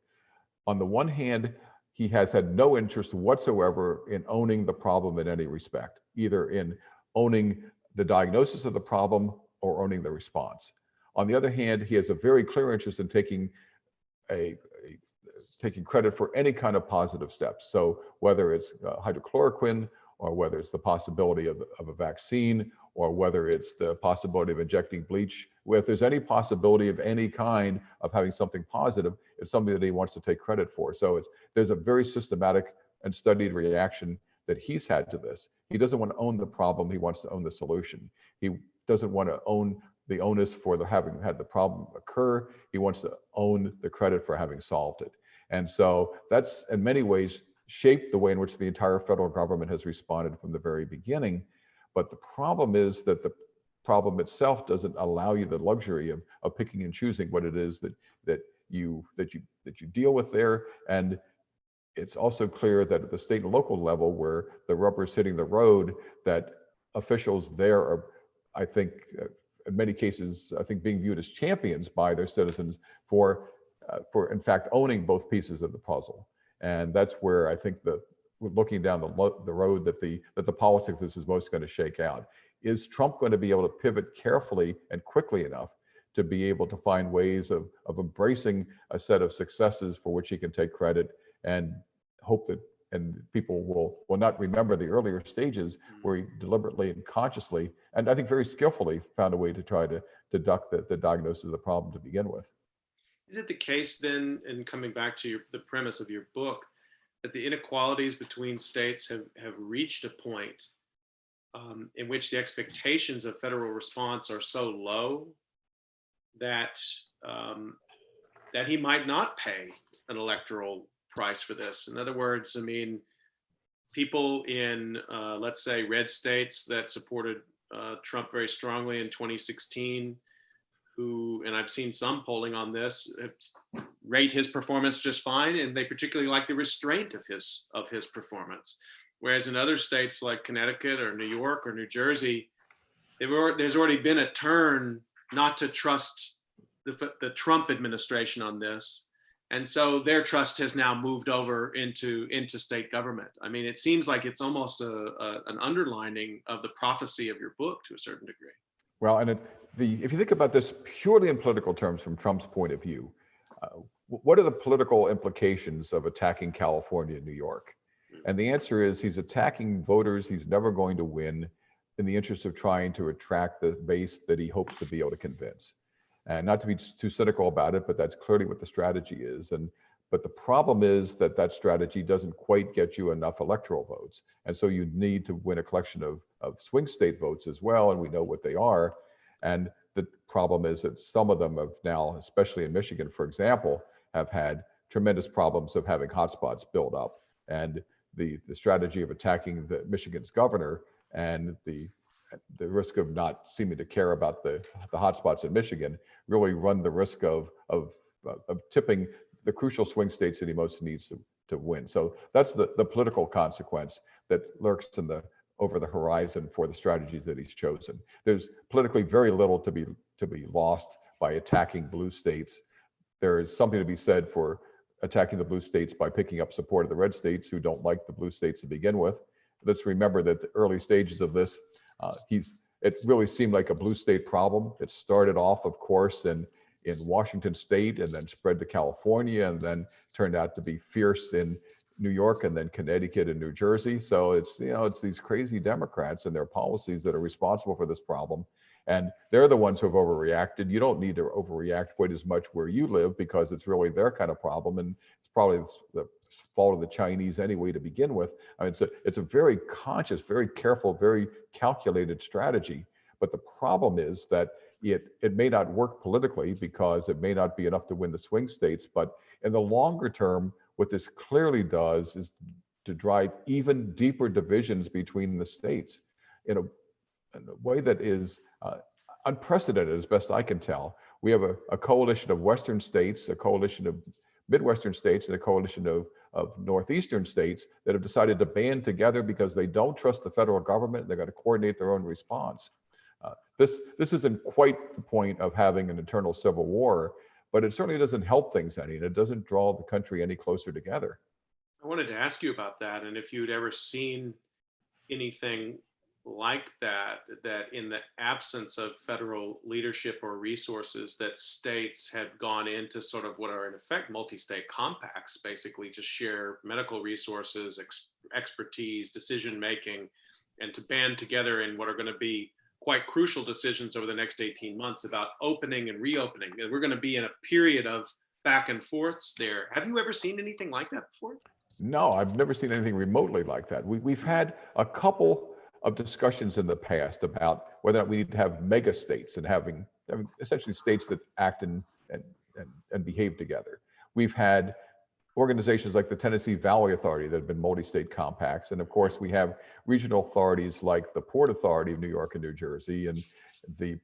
On the one hand, he has had no interest whatsoever in owning the problem in any respect, either in owning the diagnosis of the problem or owning the response. On the other hand, he has a very clear interest in taking credit for any kind of positive steps. So whether it's hydrochloroquine, or whether it's the possibility of a vaccine, or whether it's the possibility of injecting bleach, if there's any possibility of any kind of having something positive, it's something that he wants to take credit for. So there's a very systematic and studied reaction that he's had to this. He doesn't want to own the problem, he wants to own the solution. He doesn't want to own the onus for having had the problem occur. He wants to own the credit for having solved it. And so that's in many ways shaped the way in which the entire federal government has responded from the very beginning. But the problem is that the problem itself doesn't allow you the luxury of picking and choosing what it is that you deal with there. And it's also clear that at the state and local level, where the rubber is hitting the road, that officials there are, I think, in many cases, I think, being viewed as champions by their citizens for in fact owning both pieces of the puzzle. And that's where I think that we're looking down the road that the politics this is most going to shake out. Is Trump going to be able to pivot carefully and quickly enough to be able to find ways of embracing a set of successes for which he can take credit, and hope that people will not remember the earlier stages where he deliberately and consciously, and I think very skillfully, found a way to try to deduct the diagnosis of the problem to begin with. Is it the case then, and coming back to the premise of your book, that the inequalities between states have reached a point in which the expectations of federal response are so low that that he might not pay an electoral price for this? In other words, I mean, people in, let's say, red states that supported Trump very strongly in 2016, who, and I've seen some polling on this, rate his performance just fine, and they particularly like the restraint of his performance. Whereas in other states like Connecticut or New York or New Jersey, there's already been a turn not to trust the Trump administration on this. And so their trust has now moved over into state government. I mean, it seems like it's almost an underlining of the prophecy of your book to a certain degree. Well, and if you think about this purely in political terms from Trump's point of view, what are the political implications of attacking California and New York? And the answer is he's attacking voters he's never going to win in the interest of trying to attract the base that he hopes to be able to convince. And not to be too cynical about it, but that's clearly what the strategy is. But the problem is that strategy doesn't quite get you enough electoral votes. And so you need to win a collection of swing state votes as well, and we know what they are. And the problem is that some of them have now, especially in Michigan, for example, have had tremendous problems of having hotspots build up. And the strategy of attacking Michigan's governor and the risk of not seeming to care about the hotspots in Michigan really run the risk of tipping the crucial swing states that he most needs to win. So that's the political consequence that lurks over the horizon for the strategies that he's chosen. There's politically very little to be lost by attacking blue states. There is something to be said for attacking the blue states by picking up support of the red states who don't like the blue states to begin with. let's remember that the early stages of this, it really seemed like a blue state problem. It started off, of course, in Washington state and then spread to California and then turned out to be fierce in New York and then Connecticut and New Jersey. So it's, it's these crazy Democrats and their policies that are responsible for this problem. And they're the ones who have overreacted. You don't need to overreact quite as much where you live because it's really their kind of problem. And it's probably the fault of the Chinese anyway to begin with. I mean, it's a very conscious, very careful, very calculated strategy. But the problem is that it may not work politically because it may not be enough to win the swing states. But in the longer term, what this clearly does is to drive even deeper divisions between the states in a way that is unprecedented as best I can tell. We have a coalition of Western states, a coalition of Midwestern states, and a coalition of Northeastern states that have decided to band together because they don't trust the federal government. They're going to coordinate their own response. This isn't quite the point of having an internal civil war, but it certainly doesn't help things any, and it doesn't draw the country any closer together. I wanted to ask you about that, and if you'd ever seen anything like that in the absence of federal leadership or resources, that states had gone into sort of what are in effect multi-state compacts, basically to share medical resources, expertise, decision-making, and to band together in what are going to be quite crucial decisions over the next 18 months about opening and reopening. And we're going to be in a period of back and forths there. Have you ever seen anything like that before? No, I've never seen anything remotely like that. We've had a couple of discussions in the past about whether or not we need to have mega states and having essentially states that act and behave together. We've had organizations like the Tennessee Valley Authority that have been multi-state compacts. And of course, we have regional authorities like the Port Authority of New York and New Jersey, and the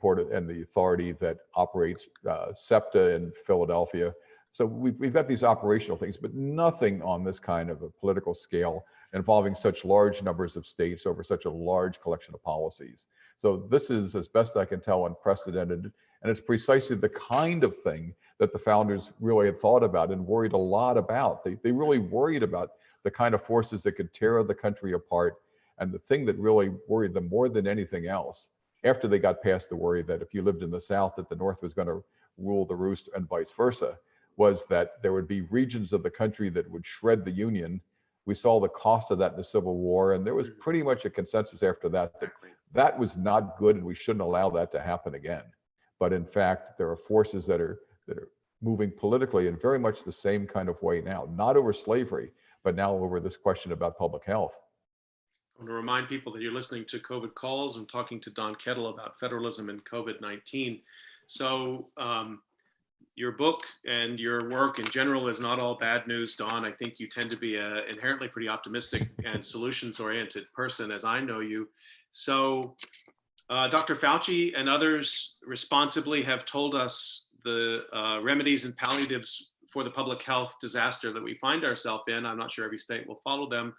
authority that operates SEPTA in Philadelphia. So we've got these operational things, but nothing on this kind of a political scale involving such large numbers of states over such a large collection of policies. So this is, as best I can tell, unprecedented. And it's precisely the kind of thing that the founders really had thought about and worried a lot about. They really worried about the kind of forces that could tear the country apart. And the thing that really worried them more than anything else, after they got past the worry that if you lived in the South, that the North was going to rule the roost and vice versa, was that there would be regions of the country that would shred the Union. We saw the cost of that in the Civil War, and there was pretty much a consensus after that that was not good and we shouldn't allow that to happen again. But in fact, there are forces that are moving politically in very much the same kind of way now, not over slavery, but now over this question about public health. I want to remind people that you're listening to COVID Calls. I'm talking to Don Kettl about federalism and COVID-19. So your book and your work in general is not all bad news, Don. I think you tend to be an inherently pretty optimistic and solutions-oriented person, as I know you. So Dr. Fauci and others responsibly have told us the remedies and palliatives for the public health disaster that we find ourselves in. I'm not sure every state will follow them,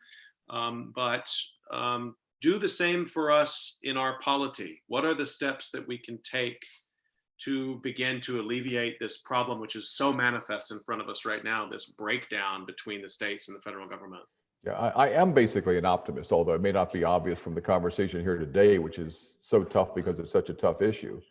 but do the same for us in our polity. What are the steps that we can take to begin to alleviate this problem, which is so manifest in front of us right now, this breakdown between the states and the federal government? Yeah, I am basically an optimist, although it may not be obvious from the conversation here today, which is so tough because it's such a tough issue.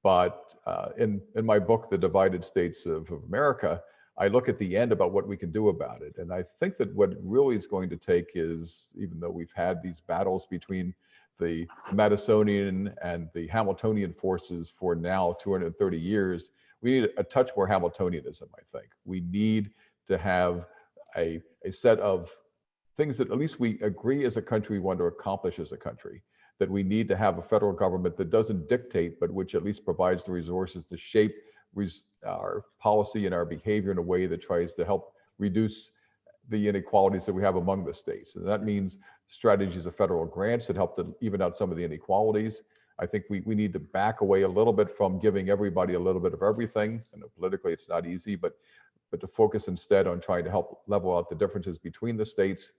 But in my book, The Divided States of America, I look at the end about what we can do about it. And I think that what it really is going to take is, even though we've had these battles between the Madisonian and the Hamiltonian forces for now 230 years, we need a touch more Hamiltonianism, I think. We need to have a set of things that at least we agree as a country we want to accomplish as a country, that we need to have a federal government that doesn't dictate, but which at least provides the resources to shape our policy and our behavior in a way that tries to help reduce the inequalities that we have among the states. And that means strategies of federal grants that help to even out some of the inequalities. I think we need to back away a little bit from giving everybody a little bit of everything. I know politically it's not easy, but to focus instead on trying to help level out the differences between the states.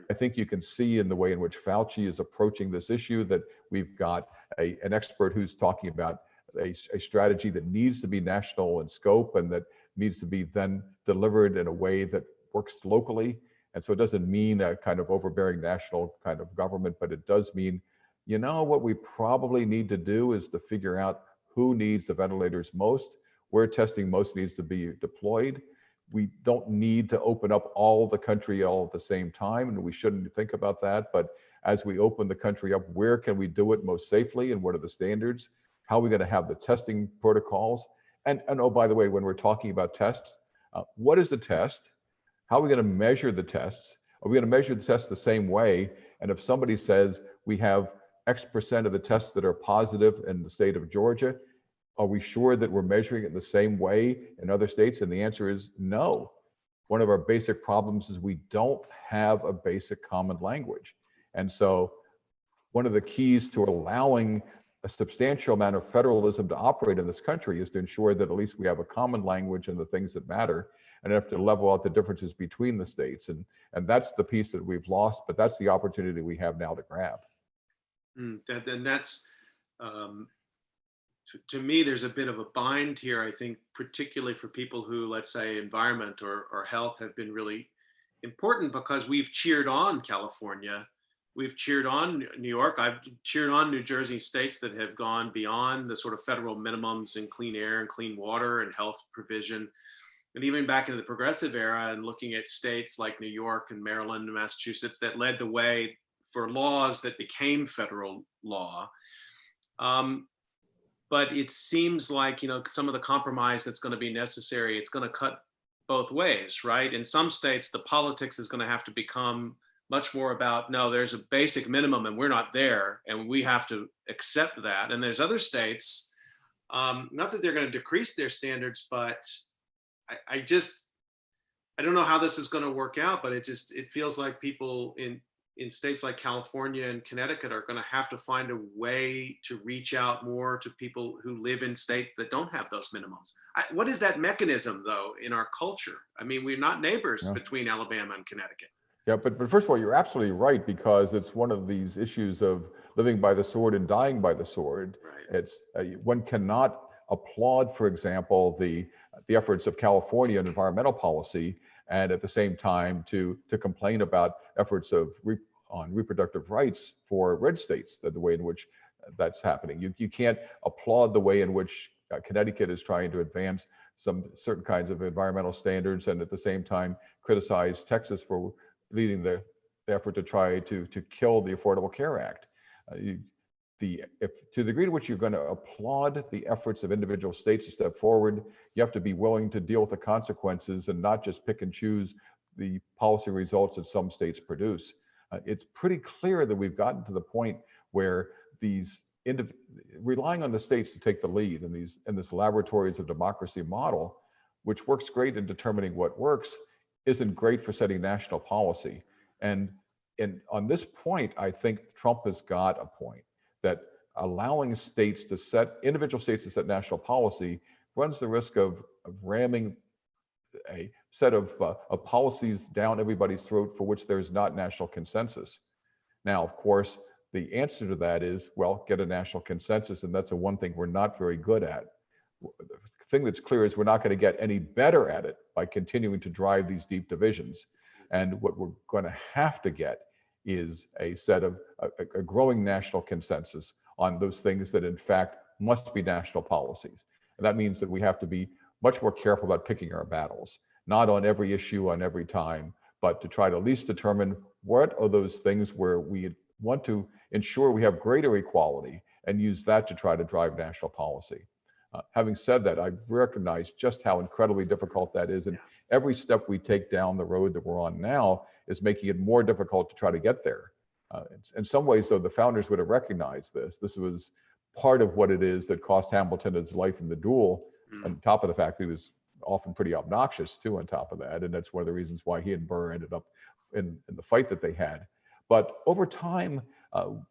I think you can see in the way in which Fauci is approaching this issue that we've got an expert who's talking about a strategy that needs to be national in scope and that needs to be then delivered in a way that works locally. And so it doesn't mean a kind of overbearing national kind of government, but it does mean, you know, what we probably need to do is to figure out who needs the ventilators most, where testing most needs to be deployed. We don't need to open up all the country all at the same time, and we shouldn't think about that. But as we open the country up, where can we do it most safely, and what are the standards? How are we going to have the testing protocols? And oh, by the way, when we're talking about tests, what is the test? How are we going to measure the tests? Are we going to measure the tests the same way? And if somebody says we have X% of the tests that are positive in the state of Georgia, are we sure that we're measuring it the same way in other states? And the answer is no. One of our basic problems is we don't have a basic common language. And so one of the keys to allowing a substantial amount of federalism to operate in this country is to ensure that at least we have a common language and the things that matter, and have to level out the differences between the states. And that's the piece that we've lost, but that's the opportunity we have now to grab. That's, to me, there's a bit of a bind here, I think, particularly for people who, let's say, environment or health have been really important, because we've cheered on California. We've cheered on New York. I've cheered on New Jersey, states that have gone beyond the sort of federal minimums in clean air and clean water and health provision. And even back into the progressive era, and looking at states like New York and Maryland and Massachusetts that led the way for laws that became federal law. But it seems like, you know, some of the compromise that's going to be necessary, it's going to cut both ways, right? In some states, the politics is going to have to become much more about, no, there's a basic minimum and we're not there, and we have to accept that. And there's other states, not that they're going to decrease their standards, but I don't know how this is going to work out, but it feels like people in states like California and Connecticut are going to have to find a way to reach out more to people who live in states that don't have those minimums. What is that mechanism, though, in our culture? I mean, we're not neighbors between Alabama and Connecticut. Yeah, but first of all, you're absolutely right, because it's one of these issues of living by the sword and dying by the sword. Right. It's one cannot applaud, for example, the efforts of California in environmental policy, and at the same time to complain about efforts on reproductive rights for red states, the way in which that's happening. You can't applaud the way in which Connecticut is trying to advance some certain kinds of environmental standards, and at the same time criticize Texas for leading the effort to try to kill the Affordable Care Act. To the degree to which you're going to applaud the efforts of individual states to step forward, you have to be willing to deal with the consequences and not just pick and choose the policy results that some states produce. It's pretty clear that we've gotten to the point where relying on the states to take the lead in this laboratories of democracy model, which works great in determining what works, isn't great for setting national policy. And on this point, I think Trump has got a point, that allowing individual states to set national policy runs the risk of ramming a set of policies down everybody's throat for which there's not national consensus. Now, of course, the answer to that is, well, get a national consensus, and that's the one thing we're not very good at. The thing that's clear is we're not going to get any better at it by continuing to drive these deep divisions. And what we're going to have to get is a growing national consensus on those things that in fact must be national policies. And that means that we have to be much more careful about picking our battles, not on every issue, on every time, but to try to at least determine what are those things where we want to ensure we have greater equality, and use that to try to drive national policy. Having said that, I recognize just how incredibly difficult that is. And every step we take down the road that we're on now is making it more difficult to try to get there. In some ways, though, the founders would have recognized this. This was part of what it is that cost Hamilton his life in the duel, on top of the fact that he was often pretty obnoxious too, on top of that. And that's one of the reasons why he and Burr ended up in the fight that they had. But over time,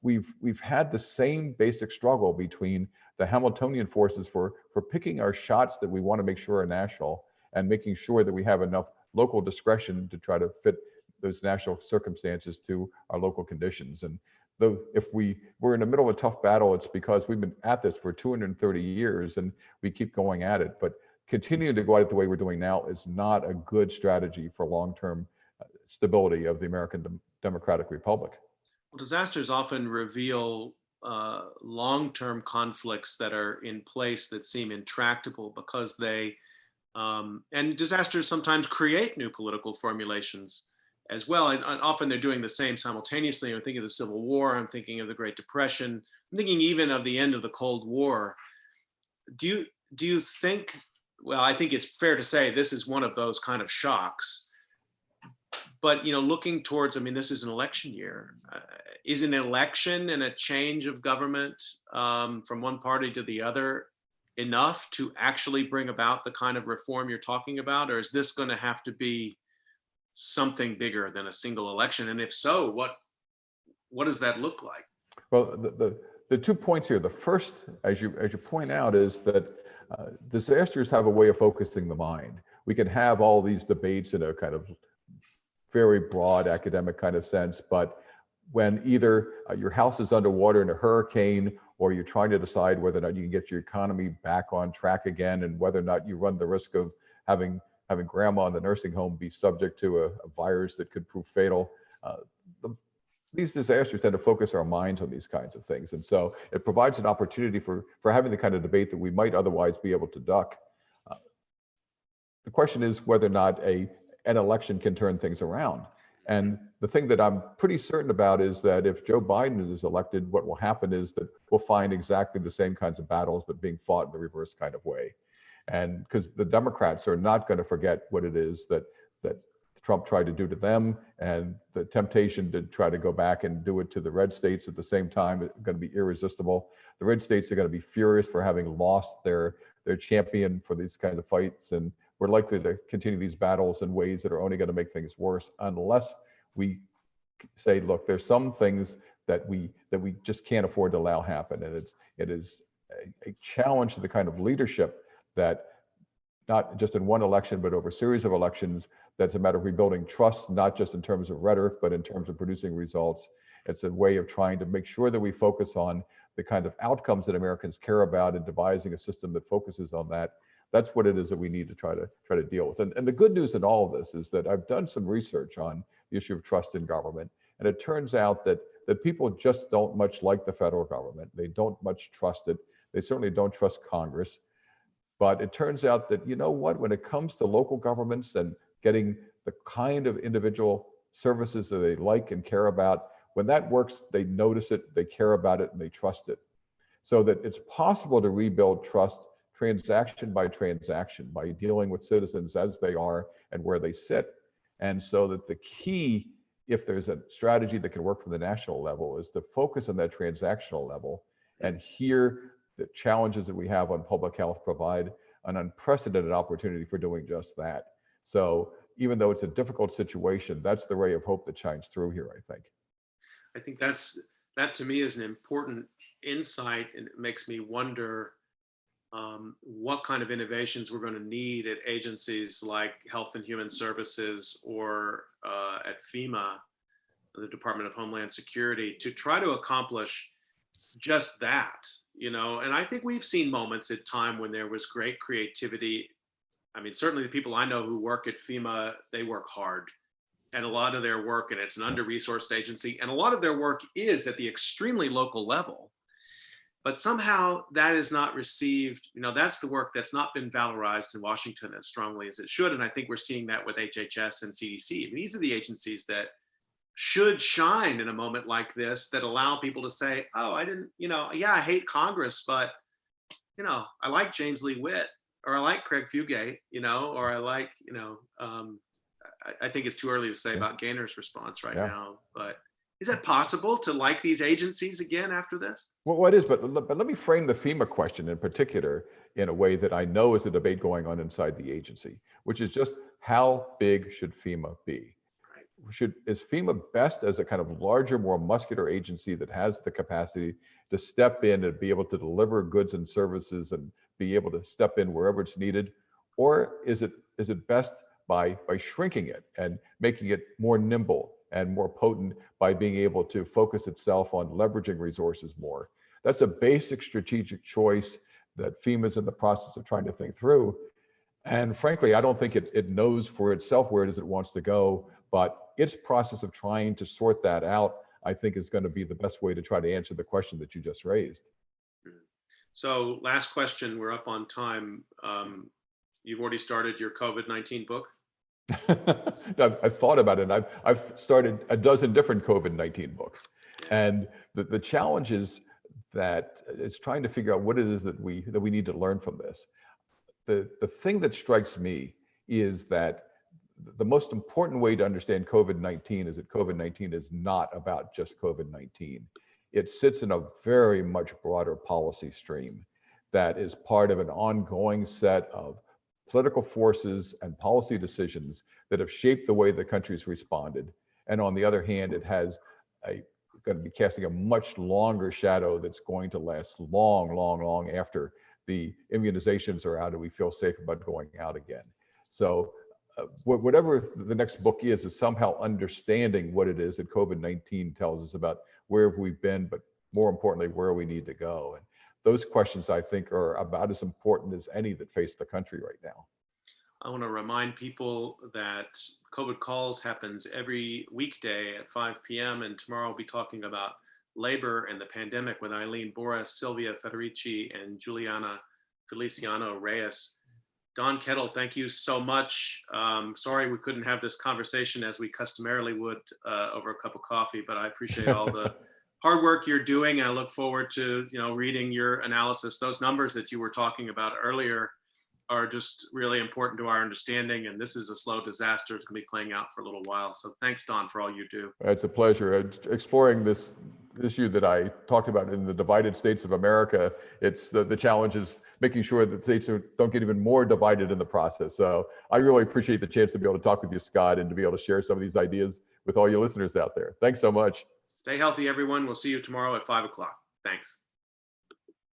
we've had the same basic struggle between the Hamiltonian forces for picking our shots that we want to make sure are national, and making sure that we have enough local discretion to try to fit those national circumstances to our local conditions. And though if we're in the middle of a tough battle, it's because we've been at this for 230 years and we keep going at it. But continuing to go at it the way we're doing now is not a good strategy for long-term stability of the American Democratic Republic. Well, disasters often reveal long-term conflicts that are in place that seem intractable because and disasters sometimes create new political formulations as well. And often they're doing the same simultaneously. I'm thinking of the Civil War, I'm thinking of the Great Depression, I'm thinking even of the end of the Cold War. Do you think, well, I think it's fair to say this is one of those kind of shocks. But looking towards, I mean, this is an election year. Is an election and a change of government from one party to the other enough to actually bring about the kind of reform you're talking about, or is this going to have to be something bigger than a single election? And if so, what does that look like? Well, the 2 points here. The first, as you point out, is that disasters have a way of focusing the mind. We can have all these debates in a kind of very broad academic kind of sense, but when either your house is underwater in a hurricane, or you're trying to decide whether or not you can get your economy back on track again, and whether or not you run the risk of having grandma in the nursing home be subject to a virus that could prove fatal, these disasters tend to focus our minds on these kinds of things. And so it provides an opportunity for having the kind of debate that we might otherwise be able to duck. The question is whether or not an election can turn things around. And the thing that I'm pretty certain about is that if Joe Biden is elected, what will happen is that we'll find exactly the same kinds of battles, but being fought in the reverse kind of way. And because the Democrats are not going to forget what it is that Trump tried to do to them, and the temptation to try to go back and do it to the red states at the same time is going to be irresistible. The red states are going to be furious for having lost their champion for these kinds of fights, and we're likely to continue these battles in ways that are only going to make things worse unless we say, look, there's some things that we just can't afford to allow happen. And it is a challenge to the kind of leadership that, not just in one election, but over a series of elections, that's a matter of rebuilding trust, not just in terms of rhetoric, but in terms of producing results. It's a way of trying to make sure that we focus on the kind of outcomes that Americans care about and devising a system that focuses on that. That's what it is that we need to try to deal with. And the good news in all of this is that I've done some research on the issue of trust in government. And it turns out that people just don't much like the federal government. They don't much trust it. They certainly don't trust Congress. But it turns out that, you know what, when it comes to local governments and getting the kind of individual services that they like and care about, when that works, they notice it, they care about it, and they trust it. So that it's possible to rebuild trust transaction by transaction by dealing with citizens as they are and where they sit. And so that the key, if there's a strategy that can work from the national level, is to focus on that transactional level. And here, the challenges that we have on public health provide an unprecedented opportunity for doing just that. So even though it's a difficult situation, that's the ray of hope that shines through here, I think. I think that to me is an important insight, and it makes me wonder what kind of innovations we're going to need at agencies like Health and Human Services or at FEMA, the Department of Homeland Security, to try to accomplish just that, and I think we've seen moments at time when there was great creativity. I mean, certainly the people I know who work at FEMA, they work hard, and a lot of their work, and it's an under-resourced agency, and a lot of their work is at the extremely local level. But somehow that is not received, that's the work that's not been valorized in Washington as strongly as it should. And I think we're seeing that with HHS and CDC. I mean, these are the agencies that should shine in a moment like this, that allow people to say, oh, I didn't, I hate Congress, but, I like James Lee Witt, or I like Craig Fugate, or I like, I think it's too early to say about Gaynor's response right now, but is that possible to like these agencies again after this? Well, it is, but let me frame the FEMA question in particular in a way that I know is a debate going on inside the agency, which is just how big should FEMA be? Right. Is FEMA best as a kind of larger, more muscular agency that has the capacity to step in and be able to deliver goods and services and be able to step in wherever it's needed? Or is it best by shrinking it and making it more nimble and more potent by being able to focus itself on leveraging resources more? That's a basic strategic choice that FEMA's in the process of trying to think through. And frankly, I don't think it knows for itself where it is it wants to go, But its process of trying to sort that out, I think, is going to be the best way to try to answer the question that you just raised. So last question, we're up on time. You've already started your COVID-19 book? I've thought about it. I've started a dozen different COVID-19 books. And the challenge is that it's trying to figure out what it is that we need to learn from this. The thing that strikes me is that the most important way to understand COVID-19 is that COVID-19 is not about just COVID-19. It sits in a very much broader policy stream that is part of an ongoing set of political forces and policy decisions that have shaped the way the country's responded. And on the other hand, it has going to be casting a much longer shadow that's going to last long after the immunizations are out and we feel safe about going out again. So whatever the next book is somehow understanding what it is that COVID-19 tells us about where we've been, but more importantly, where we need to go. And those questions, I think, are about as important as any that face the country right now. I want to remind people that COVID Calls happens every weekday at 5 p.m. And tomorrow we'll be talking about labor and the pandemic with Eileen Boris, Silvia Federici, and Juliana Feliciano Reyes. Don Kettl, thank you so much. Sorry we couldn't have this conversation as we customarily would over a cup of coffee, but I appreciate all the hard work you're doing. I look forward to reading your analysis. Those numbers that you were talking about earlier are just really important to our understanding, and this is a slow disaster. It's going to be playing out for a little while. So thanks, Don, for all you do. It's a pleasure. Exploring this issue that I talked about in the divided states of America, it's the challenge is making sure that states don't get even more divided in the process. So I really appreciate the chance to be able to talk with you, Scott, and to be able to share some of these ideas with all your listeners out there. Thanks so much. Stay healthy, everyone. We'll see you tomorrow at 5 o'clock. Thanks.